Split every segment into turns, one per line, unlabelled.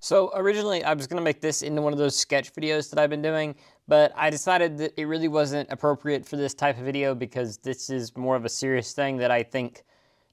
So originally I was going to make this into one of those sketch videos that I've been doing, but I decided that it really wasn't appropriate for this type of video because this is more of a serious thing that I think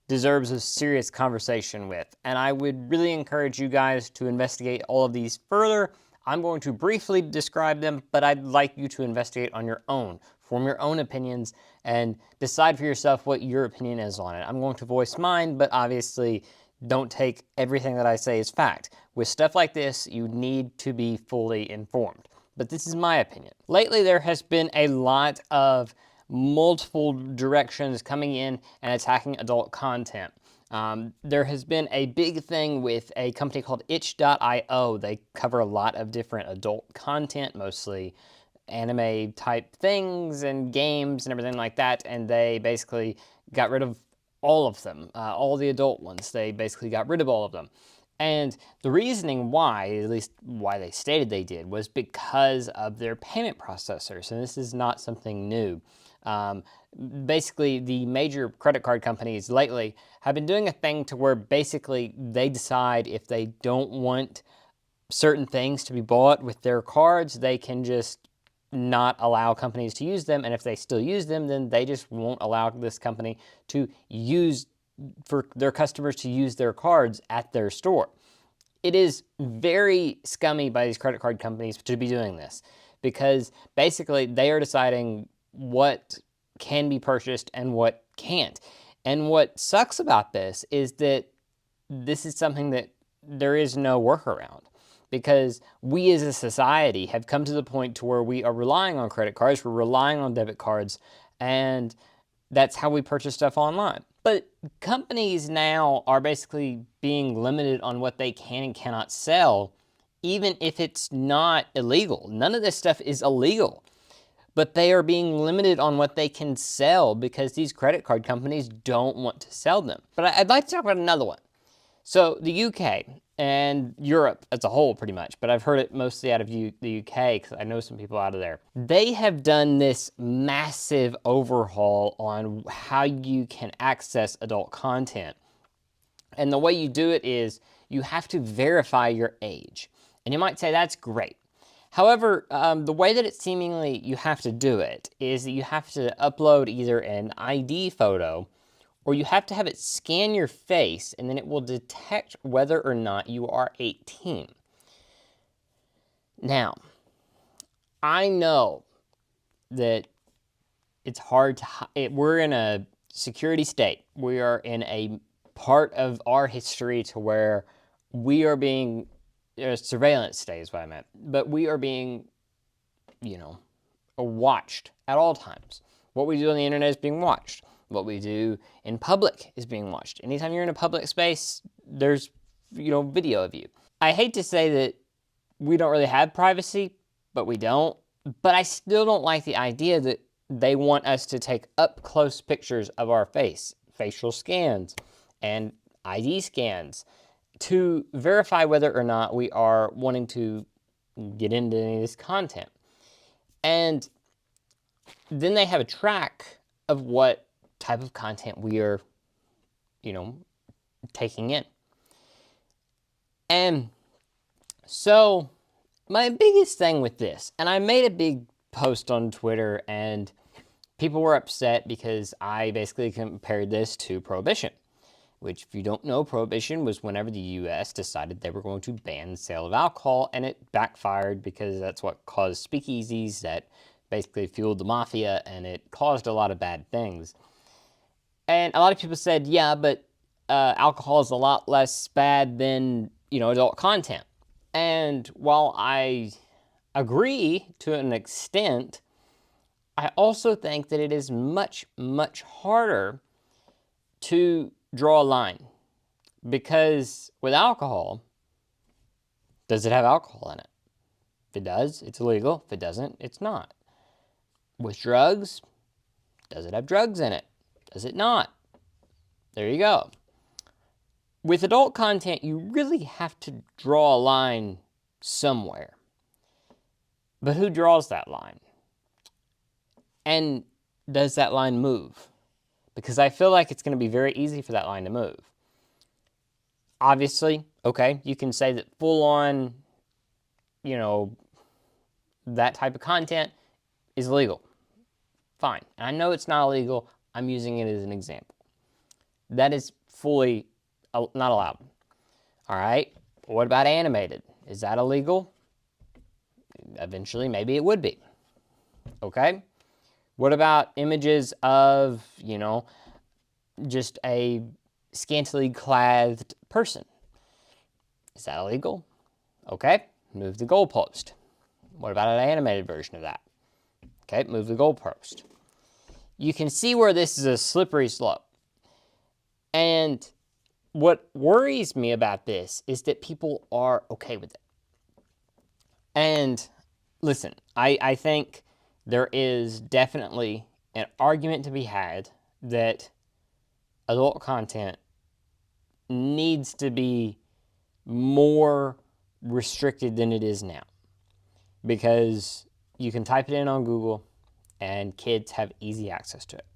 deserves a serious conversation with. And I would really encourage you guys to investigate all of these further. I'm going to briefly describe them, but I'd like you to investigate on your own, form your own opinions, and decide for yourself what your opinion is on it. I'm going to voice mine, but obviously don't take everything that I say as fact. With stuff like this, you need to be fully informed. But this is my opinion. Lately, there has been a lot of multiple directions coming in and attacking adult content. There has been a big thing with a company called itch.io. They cover a lot of different adult content, mostly anime type things and games and everything like that, and they basically got rid of all of them, all the adult ones. They basically got rid of all of them. And the reasoning why, at least why they stated they did, was because of their payment processors. And this is not something new. Basically, the major credit card companies lately have been doing a thing to where basically they decide if they don't want certain things to be bought with their cards, they can just not allow companies to use them. And if they still use them, then they just won't allow this company to use, for their customers to use their cards at their store. It is very scummy by these credit card companies to be doing this because basically they are deciding what can be purchased and what can't. And what sucks about this is that this is something that there is no workaround, because we as a society have come to the point to where we are relying on credit cards, we're relying on debit cards, and that's how we purchase stuff online. But companies now are basically being limited on what they can and cannot sell, even if it's not illegal. None of this stuff is illegal, but they are being limited on what they can sell because these credit card companies don't want to sell them. But I'd like to talk about another one. So the UK and Europe as a whole pretty much, but I've heard it mostly out of the UK because I know some people out of there. They have done this massive overhaul on how you can access adult content. And the way you do it is you have to verify your age. And you might say that's great. However, the way that it seemingly you have to do it is that you have to upload either an ID photo or you have to have it scan your face, and then it will detect whether or not you are 18. Now, I know that it's hard to, we're in a security state. We are in a part of our history to where we are being, surveillance state is what I meant, but we are being, watched at all times. What we do on the internet is being watched. What we do in public is being watched. Anytime you're in a public space, there's, video of you. I hate to say that we don't really have privacy, but we don't. But I still don't like the idea that they want us to take up close pictures of our face, facial scans, and ID scans to verify whether or not we are wanting to get into any of this content. And then they have a track of what type of content we are, taking in. And so my biggest thing with this, and I made a big post on Twitter and people were upset because I basically compared this to Prohibition, which, if you don't know, Prohibition was whenever the US decided they were going to ban the sale of alcohol, and it backfired because that's what caused speakeasies that basically fueled the mafia, and it caused a lot of bad things. And a lot of people said, yeah, but alcohol is a lot less bad than, adult content. And while I agree to an extent, I also think that it is much, much harder to draw a line. Because with alcohol, does it have alcohol in it? If it does, it's illegal. If it doesn't, it's not. With drugs, does it have drugs in it? Does it not? There you go. With adult content, you really have to draw a line somewhere. But who draws that line? And does that line move? Because I feel like it's going to be very easy for that line to move. Obviously, Okay, you can say that full on, you know, that type of content is illegal. Fine. And I know it's not illegal. I'm using it as an example. That is fully not allowed. All right. What about animated? Is that illegal? Eventually, maybe it would be. Okay. What about images of, you know, just a scantily clothed person? Is that illegal? Okay. Move the goalpost. What about an animated version of that? Okay. Move the goalpost. You can see where this is a slippery slope. And what worries me about this is that people are okay with it. And listen, I think there is definitely an argument to be had that adult content needs to be more restricted than it is now. Because you can type it in on Google and kids have easy access to it.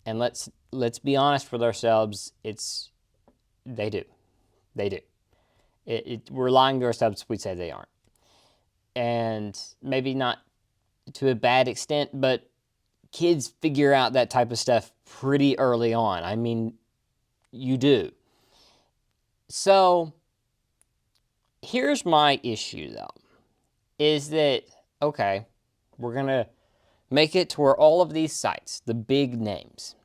And let's be honest with ourselves, they do. We're lying to ourselves if we say they aren't. And maybe not to a bad extent, but kids figure out that type of stuff pretty early on. I mean, you do. So here's my issue though, is that, okay, we're gonna make it to where all of these sites, the big names,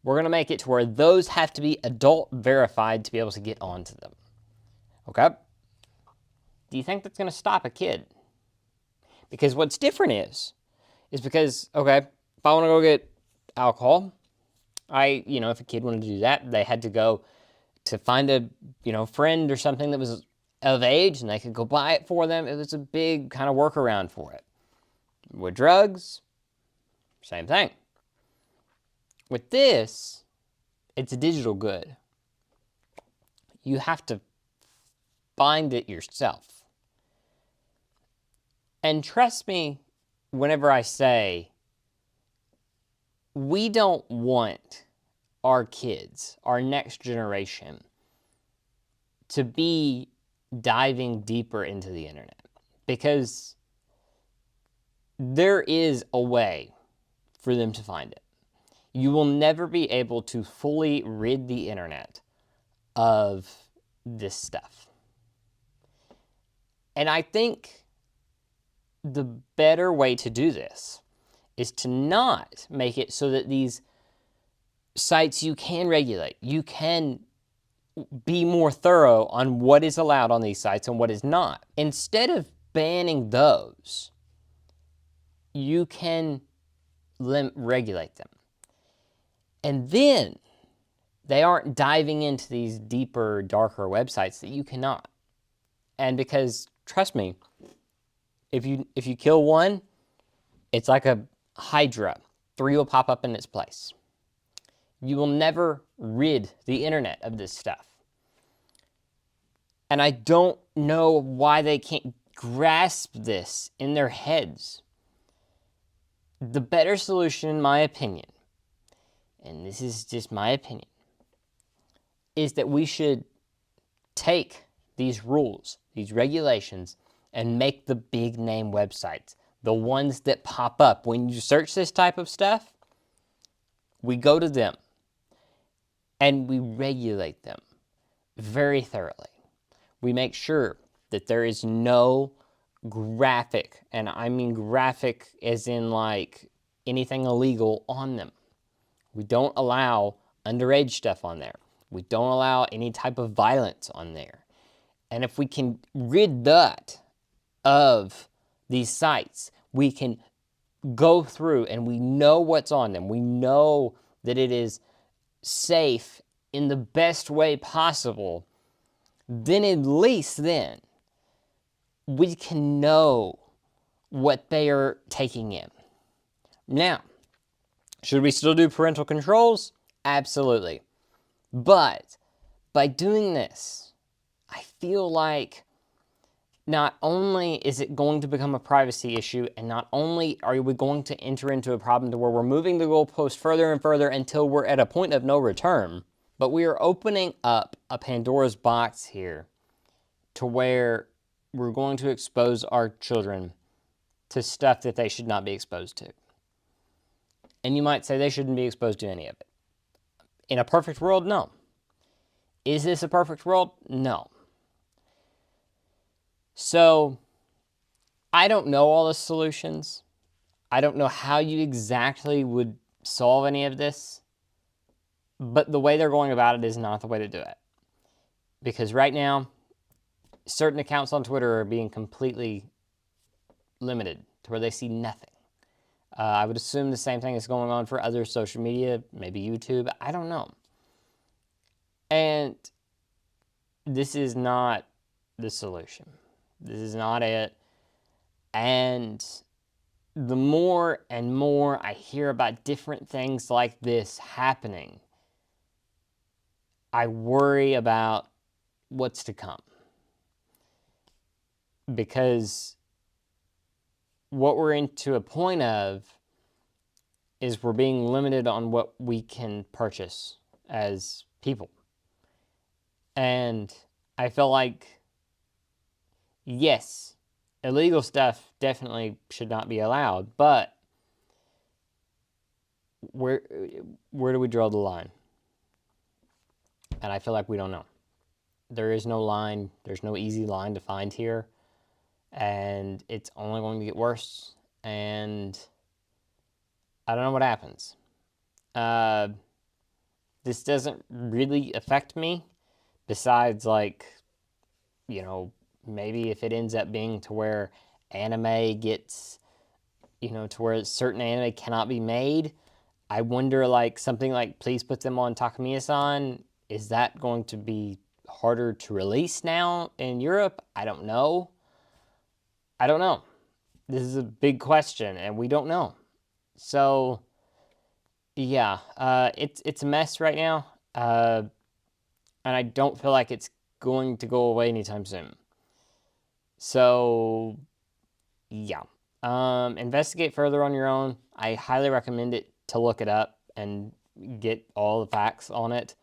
we're gonna make it to where those have to be adult verified to be able to get onto them. Okay? Do you think that's gonna stop a kid? Because what's different is because, okay, if I want to go get alcohol, if a kid wanted to do that, they had to go to find a, friend or something that was of age and they could go buy it for them. It was a big kind of workaround for it. With drugs, same thing. With this, it's a digital good. You have to find it yourself. And trust me whenever I say, we don't want our kids, our next generation, to be diving deeper into the internet. Because there is a way for them to find it. You will never be able to fully rid the internet of this stuff. And I think the better way to do this is to not make it so that these sites you can regulate, you can be more thorough on what is allowed on these sites and what is not. Instead of banning those, you can regulate them. And then they aren't diving into these deeper, darker websites that you cannot. And because, trust me, if you kill one, it's like a hydra. 3 will pop up in its place. You will never rid the internet of this stuff. And I don't know why they can't grasp this in their heads. The better solution, in my opinion, and this is just my opinion, is that we should take these rules, these regulations, and make the big name websites, the ones that pop up when you search this type of stuff. We go to them and we regulate them very thoroughly. We make sure that there is no graphic, and I mean graphic as in like anything illegal on them. We don't allow underage stuff on there. We don't allow any type of violence on there. And if we can rid that of these sites, we can go through and we know what's on them. We know that it is safe in the best way possible. Then at least then, we can know what they are taking in. Now, should we still do parental controls? Absolutely. But by doing this, I feel like not only is it going to become a privacy issue, and not only are we going to enter into a problem to where we're moving the goalpost further and further until we're at a point of no return, but we are opening up a Pandora's box here to where we're going to expose our children to stuff that they should not be exposed to. And you might say they shouldn't be exposed to any of it. In a perfect world, no. Is this a perfect world? No. So, I don't know all the solutions. I don't know how you exactly would solve any of this. But the way they're going about it is not the way to do it. Because right now, certain accounts on Twitter are being completely limited to where they see nothing. I would assume the same thing is going on for other social media, maybe YouTube. I don't know. And this is not the solution. This is not it. And the more and more I hear about different things like this happening, I worry about what's to come. Because what we're into a point of is we're being limited on what we can purchase as people. And I feel like, yes, illegal stuff definitely should not be allowed, but where do we draw the line? And I feel like we don't know. There is no line. There's no easy line to find here. And it's only going to get worse. And I don't know what happens. This doesn't really affect me. Besides, like, you know, maybe if it ends up being to where anime gets, you know, to where certain anime cannot be made, I wonder, like, something like Please Put Them on Takamiya-san, is that going to be harder to release now in Europe? I don't know. I don't know. This is a big question, and we don't know. So, yeah, it's a mess right now, and I don't feel like it's going to go away anytime soon. So, yeah. Investigate further on your own. I highly recommend it to look it up and get all the facts on it.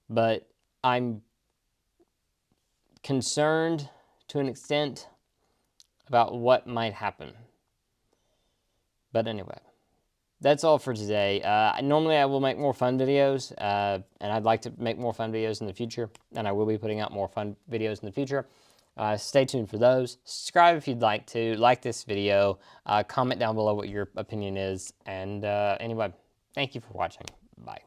But I'm concerned to an extent about what might happen. But anyway, that's all for today. Normally I will make more fun videos, and I'd like to make more fun videos in the future, and I will be putting out more fun videos in the future. Stay tuned for those. Subscribe if you'd like to. Like this video. Comment down below what your opinion is. And anyway, thank you for watching. Bye.